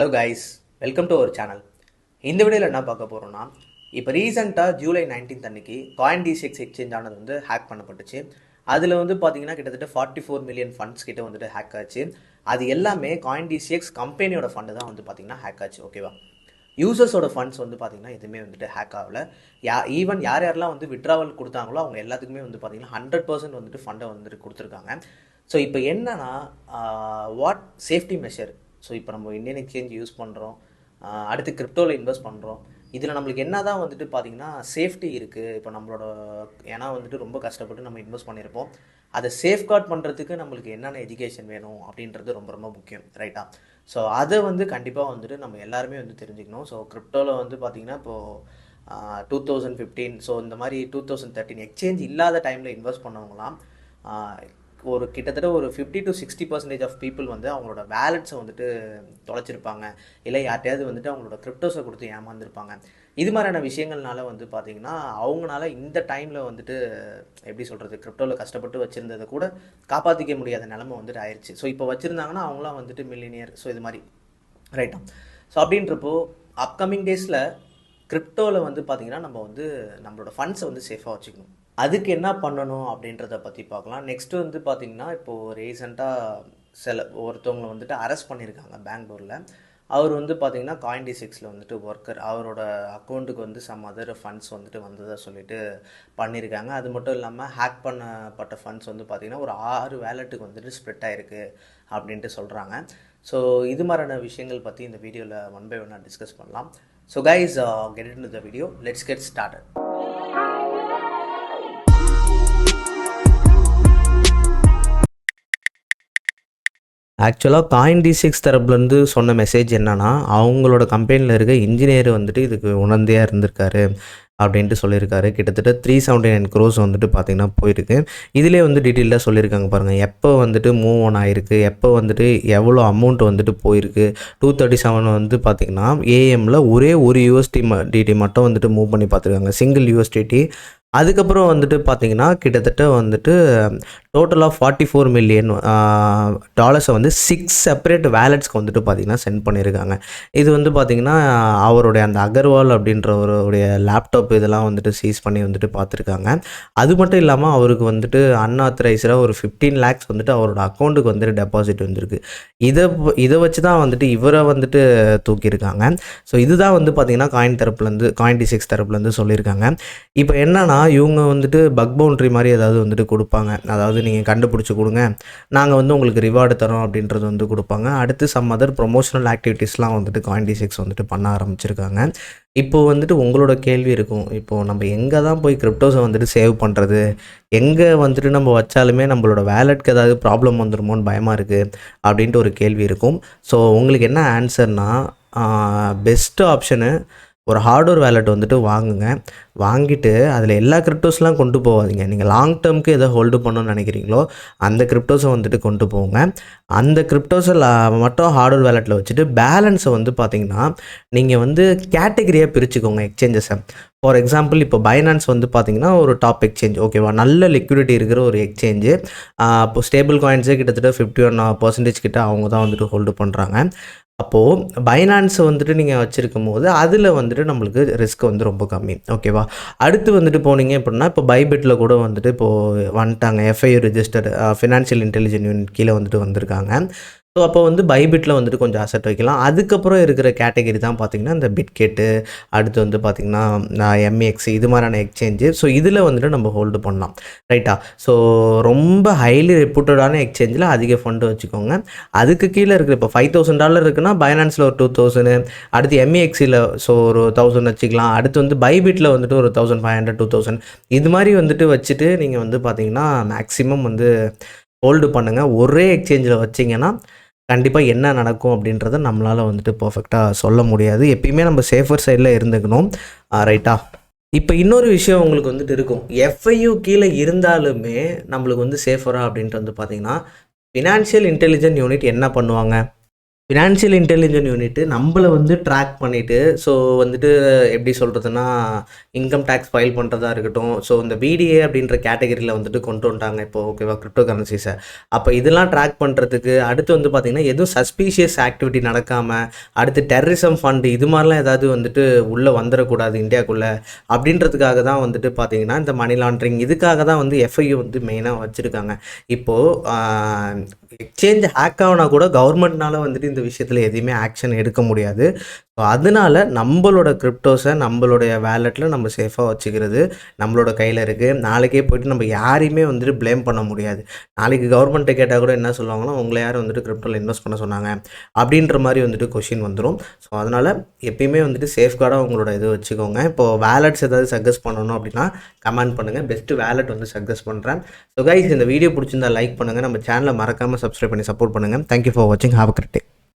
Hello guys, welcome to our channel. இந்த வீடியோவில் என்ன பார்க்க போகிறோம்னா, இப்போ ரீசெண்டாக ஜூலை 19 அன்னைக்கு CoinDCX எக்ஸ்சேஞ்ச் ஆனது வந்து ஹேக் பண்ணப்பட்டுச்சு. அதில் வந்து பார்த்தீங்கன்னா கிட்டத்தட்ட 44 மில்லியன் ஃபண்ட்ஸ் கிட்ட வந்துட்டு ஹேக் ஆச்சு. அது எல்லாமே CoinDCX கம்பெனியோட ஃபண்டு தான் வந்து பார்த்தீங்கன்னா ஹேக் ஆச்சு. ஓகேவா, யூசர்ஸோட ஃபண்ட்ஸ் வந்து பார்த்தீங்கன்னா எதுவுமே வந்துட்டு ஹேக் ஆகலை. ஈவன் யார் யாரெல்லாம் வந்து விட்ராவல் கொடுத்தாங்களோ அவங்க எல்லாத்துக்குமே வந்து பார்த்தீங்கன்னா 100% வந்துட்டு ஃபண்டை வந்துட்டு கொடுத்துருக்காங்க. ஸோ இப்போ என்னன்னா, வாட் சேஃப்டி மெஷர். ஸோ இப்போ நம்ம இந்தியன் எக்ஸ்சேஞ்ச் யூஸ் பண்ணுறோம், அடுத்து கிரிப்டோவில் இன்வெஸ்ட் பண்ணுறோம். இதில் நம்மளுக்கு என்ன தான் வந்துட்டு பார்த்திங்கன்னா சேஃப்டி இருக்குது. இப்போ நம்மளோட ஏன்னா வந்துட்டு ரொம்ப கஷ்டப்பட்டு நம்ம இன்வெஸ்ட் பண்ணியிருப்போம். அதை சேஃப்கார்ட் பண்ணுறதுக்கு நம்மளுக்கு என்னென்ன எஜுகேஷன் வேணும் அப்படின்றது ரொம்ப ரொம்ப முக்கியம், ரைட்டா? ஸோ அதை வந்து கண்டிப்பாக வந்துட்டு நம்ம எல்லாருமே வந்து தெரிஞ்சுக்கணும். ஸோ கிரிப்டோவில் வந்து பார்த்திங்கன்னா இப்போது 2015, ஸோ இந்த மாதிரி 2013 எக்ஸ்சேஞ்ச் இல்லாத டைமில் இன்வெஸ்ட் பண்ணவங்களாம் ஒரு கிட்டத்தட்ட ஒரு 50 to 60% ஆஃப் பீப்புள் வந்து அவங்களோட வேலட்ஸை வந்துட்டு தொலைச்சிருப்பாங்க, இல்லை யார்ட்டையாவது வந்துட்டு அவங்களோட கிரிப்டோஸை கொடுத்து ஏமாந்துருப்பாங்க. இது மாதிரியான விஷயங்கள்னால வந்து பார்த்திங்கன்னா அவங்களால இந்த டைமில் வந்துட்டு எப்படி சொல்கிறது, கிரிப்டோவில் கஷ்டப்பட்டு வச்சுருந்ததை கூட காப்பாற்றிக்க முடியாத நிலமை வந்துட்டு ஆயிடுச்சு. ஸோ இப்போ வச்சுருந்தாங்கன்னா அவங்களாம் வந்துட்டு மில்லினியர், ஸோ இது மாதிரி, ரைட்டா? ஸோ அப்படின்றப்போ அப்கமிங் டேஸில் கிரிப்டோவில் வந்து பார்த்திங்கன்னா நம்ம வந்து நம்மளோட ஃபண்ட்ஸை வந்து சேஃபாக வச்சுக்கணும். அதுக்கு என்ன பண்ணணும் அப்படின்றத பற்றி பார்க்கலாம். நெக்ஸ்ட்டு வந்து பார்த்திங்கன்னா இப்போது ரீசெண்டாக ஒருத்தவங்களை வந்துட்டு அரெஸ்ட் பண்ணியிருக்காங்க பெங்களூரில். அவர் வந்து பார்த்திங்கன்னா CoinDCXல வந்துட்டு ஒர்க்கர், அவரோட அக்கௌண்ட்டுக்கு வந்து சம் அதர் ஃபண்ட்ஸ் வந்துட்டு வந்ததாக சொல்லிட்டு பண்ணியிருக்காங்க. அது மட்டும் இல்லாமல் ஹேக் பண்ணப்பட்ட ஃபண்ட்ஸ் வந்து பார்த்திங்கன்னா ஒரு 6 வேலெட்டுக்கு வந்துட்டு ஸ்ப்ரெட் ஆகிருக்கு அப்படின்ட்டு சொல்கிறாங்க. ஸோ இது மாதிரியான விஷயங்கள் பற்றி இந்த வீடியோவில் ஒன் பை ஒன்னாக டிஸ்கஸ் பண்ணலாம். So guys, get into the video, let's get started. ஆக்சுவலாக CoinDCX தரப்புலேருந்து சொன்ன மெசேஜ் என்னன்னா, அவங்களோட கம்பெனியில் இருக்க இன்ஜினியர் வந்துட்டு இதுக்கு உணர்ந்தையாக இருந்திருக்காரு அப்படின்ட்டு சொல்லியிருக்காரு. கிட்டத்தட்ட 379 crores வந்துட்டு பார்த்திங்கன்னா போயிருக்கு. இதிலே வந்து டீட்டெயிலாக சொல்லியிருக்காங்க பாருங்கள், எப்போ வந்துட்டு மூவ் ஆன் ஆகிருக்கு, எப்போ வந்துட்டு எவ்வளோ அமௌண்ட் வந்துட்டு போயிருக்கு. 237 வந்து பார்த்திங்கன்னா ஏஎம்மில் ஒரே ஒரு USDT மட்டும் வந்துட்டு மூவ் பண்ணி பார்த்துருக்காங்க, சிங்கிள் USDT. அதுக்கப்புறம் வந்துட்டு பார்த்திங்கன்னா கிட்டத்தட்ட வந்துட்டு டோட்டலாக 44 மில்லியன் டாலர்ஸை வந்து 6 செப்பரேட் வேலட்ஸ்க்கு வந்துட்டு பார்த்திங்கன்னா சென்ட் பண்ணியிருக்காங்க. இது வந்து பார்த்திங்கன்னா அவருடைய அந்த அகர்வால் அப்படின்றவருடைய லேப்டாப் இதெல்லாம் வந்துட்டு சீஸ் பண்ணி வந்துட்டு பார்த்துருக்காங்க. அது மட்டும் இல்லாமல் அவருக்கு வந்துட்டு அன்ஆத்தரைஸ்டாக ஒரு 15 lakhs வந்துட்டு அவரோட அக்கௌண்ட்டுக்கு வந்துட்டு டெபாசிட் வந்துருக்கு. இதை வச்சு தான் வந்துட்டு இவரை வந்துட்டு தூக்கியிருக்காங்க. ஸோ இதுதான் வந்து பார்த்திங்கன்னா CoinDCX தரப்புலேருந்து சொல்லியிருக்காங்க. இப்போ என்னன்னா, இவங்க வந்துட்டு பக் பவுண்ட்ரி மாதிரி ஏதாவது வந்துட்டு கொடுப்பாங்க. அதாவது நீங்கள் கண்டுபிடிச்சி கொடுங்க, நாங்கள் வந்து உங்களுக்கு ரிவார்டு தரோம் அப்படின்றது வந்து கொடுப்பாங்க. அடுத்து சம் அதர் ப்ரொமோஷனல் ஆக்டிவிட்டீஸ்லாம் வந்துட்டு CoinDCX வந்துட்டு பண்ண ஆரம்பிச்சிருக்காங்க. இப்போது வந்துட்டு உங்களோட கேள்வி இருக்கும், இப்போது நம்ம எங்கே தான் போய் கிரிப்டோஸை வந்துட்டு சேவ் பண்ணுறது, எங்கே வந்துட்டு நம்ம வச்சாலுமே நம்மளோட வேலெட்க்கு ஏதாவது ப்ராப்ளம் வந்துடுமோன்னு பயமாக இருக்குது அப்படின்ட்டு ஒரு கேள்வி இருக்கும். ஸோ உங்களுக்கு என்ன ஆன்சர்னால், பெஸ்ட்டு ஆப்ஷனு ஒரு ஹார்ட்வேர் வேலெட் வந்துட்டு வாங்குங்க. வாங்கிட்டு அதில் எல்லா கிரிப்டோஸ்லாம் கொண்டு போகாதீங்க. நீங்கள் லாங் டேர்முக்கு எதை ஹோல்டு பண்ணணும்னு நினைக்கிறீங்களோ அந்த கிரிப்டோஸை வந்துட்டு கொண்டு போங்க. அந்த கிரிப்டோஸை மட்டும் ஹார்ட்வேர் வேலெட்டில் வச்சுட்டு பேலன்ஸை வந்து பார்த்திங்கன்னா நீங்கள் வந்து கேட்டகரியாக பிரிச்சுக்கோங்க எக்ஸ்சேஞ்சஸை. ஃபார் எக்ஸாம்பிள், இப்போ பைனான்ஸ் வந்து பார்த்திங்கன்னா ஒரு டாப் எக்ஸ்சேஞ்ச், ஓகேவா, நல்ல லிக்விடிட்டி இருக்கிற ஒரு எக்ஸ்சேஞ்சு. இப்போ ஸ்டேபிள் காயின்ஸே கிட்டத்தட்ட 51% கிட்ட அவங்க தான் வந்துட்டு ஹோல்டு பண்ணுறாங்க. அப்போது பைனான்ஸை வந்துட்டு நீங்கள் வச்சுருக்கும் போது அதில் வந்துட்டு நம்மளுக்கு ரிஸ்க் வந்து ரொம்ப கம்மி, ஓகேவா. அடுத்து வந்துட்டு போனீங்க அப்படின்னா, இப்போ பைபிட்டில் கூட வந்துட்டு இப்போது வந்துட்டாங்க, FIU registered financial intelligence unit கீழே வந்துட்டு வந்திருக்காங்க. ஸோ அப்போ வந்து பைபிட்டில் வந்துட்டு கொஞ்சம் அசெட் வைக்கலாம். அதுக்கப்புறம் இருக்கிற கேட்டகரி தான் பார்த்திங்கன்னா இந்த பிட்கெட்டு, அடுத்து வந்து பார்த்திங்கன்னா MEX, இது மாதிரியான எக்ஸ்சேஞ்சு. ஸோ இதில் வந்துட்டு நம்ம ஹோல்டு பண்ணலாம், ரைட்டா. ஸோ ரொம்ப ஹைலி ரெப்யூட்டடான எக்ஸ்சேஞ்சில் அதிக ஃபண்டு வச்சுக்கோங்க. அதுக்கு கீழே இருக்கிற இப்போ $5,000 இருக்குன்னா பைனான்ஸில் ஒரு 2,000, அடுத்து MEXயில் ஸோ ஒரு 1,000 வச்சுக்கலாம். அடுத்து வந்து பைபிட்டில் வந்துட்டு ஒரு 1,500, 2,000 இது மாதிரி வந்துட்டு வச்சுட்டு நீங்கள் வந்து பார்த்திங்கன்னா மேக்ஸிமம் வந்து ஹோல்டு பண்ணுங்கள். ஒரே எக்ஸ்சேஞ்சில் வச்சிங்கன்னா கண்டிப்பாக என்ன நடக்கும் அப்படின்றத நம்மளால் வந்துட்டு பர்ஃபெக்டாக சொல்ல முடியாது. எப்பயுமே நம்ம சேஃபர் சைடில் இருந்துக்கணும், ரைட்டா. இப்போ இன்னொரு விஷயம் உங்களுக்கு வந்துட்டு இருக்கும், FIU கீழே இருந்தாலுமே நம்மளுக்கு வந்து சேஃபரா அப்படின்ட்டு வந்து பார்த்திங்கன்னா ஃபினான்ஷியல் இன்டெலிஜென்ஸ் யூனிட் என்ன பண்ணுவாங்க, ஃபினான்ஷியல் இன்டெலிஜென்ட் யூனிட்டு நம்மள வந்து ட்ராக் பண்ணிவிட்டு ஸோ வந்துட்டு எப்படி சொல்கிறதுனா இன்கம் டேக்ஸ் ஃபைல் பண்ணுறதா இருக்கட்டும். ஸோ இந்த பிடிஏ அப்படின்ற கேட்டகரியில் வந்துட்டு கொண்டு வந்துட்டாங்க இப்போ ஓகேவா கிரிப்டோ கரன்சிஸை. அப்போ இதெல்லாம் ட்ராக் பண்ணுறதுக்கு அடுத்து வந்து பார்த்திங்கன்னா எதுவும் சஸ்பீஷியஸ் ஆக்டிவிட்டி நடக்காமல் அடுத்து டெரரிசம் ஃபண்டு இது மாதிரிலாம் ஏதாவது வந்துட்டு உள்ளே வந்துடக்கூடாது இந்தியாவுக்குள்ளே அப்படின்றதுக்காக தான் வந்துட்டு பார்த்திங்கன்னா இந்த மணி லாண்ட்ரிங் இதுக்காக தான் வந்து எஃப்ஐயூ வந்து மெயினாக வச்சுருக்காங்க. இப்போது எக்ஸ்சேஞ்ச் ஹேக் ஆகுனா கூட கவர்மெண்ட்னால வந்துட்டு இந்த விஷயத்தில் எதுவுமே ஆக்ஷன் எடுக்க முடியாது. ஸோ அதனால நம்மளோட கிரிப்டோஸை நம்மளுடைய வேலெட்டில் நம்ம சேஃபாக வச்சுக்கிறது நம்மளோட கையில் இருக்குது. நாளைக்கே போய்ட்டு நம்ம யாரையுமே வந்துட்டு ப்ளேம் பண்ண முடியாது. நாளைக்கு கவர்மெண்ட்டை கேட்டால் கூட என்ன சொல்லுவாங்கன்னா உங்களை யார் வந்துட்டு கிரிப்டோவில் இன்வெஸ்ட் பண்ண சொன்னாங்க அப்படின்ற மாதிரி வந்துட்டு கொஷின் வந்துடும். ஸோ அதனால் எப்பயுமே வந்துட்டு சேஃப்கார்டாக உங்களோட இது வச்சுக்கோங்க. இப்போது வேலெட்ஸ் ஏதாவது சஜஸ்ட் பண்ணணும் அப்படின்னா கமெண்ட் பண்ணுங்கள். பெஸ்ட்டு வேலெட் வந்து சஜஸ்ட் பண்ணுறேன். ஸோ கைஸ் இந்த வீடியோ பிடிச்சிருந்தா லைக் பண்ணுங்கள். நம்ம சேனலை மறக்காமல் சப்ஸ்கிரைப் பண்ணி சப்போர்ட் பண்ணுங்கள். தேங்க்யூ ஃபார் வாட்சிங். Have a great day.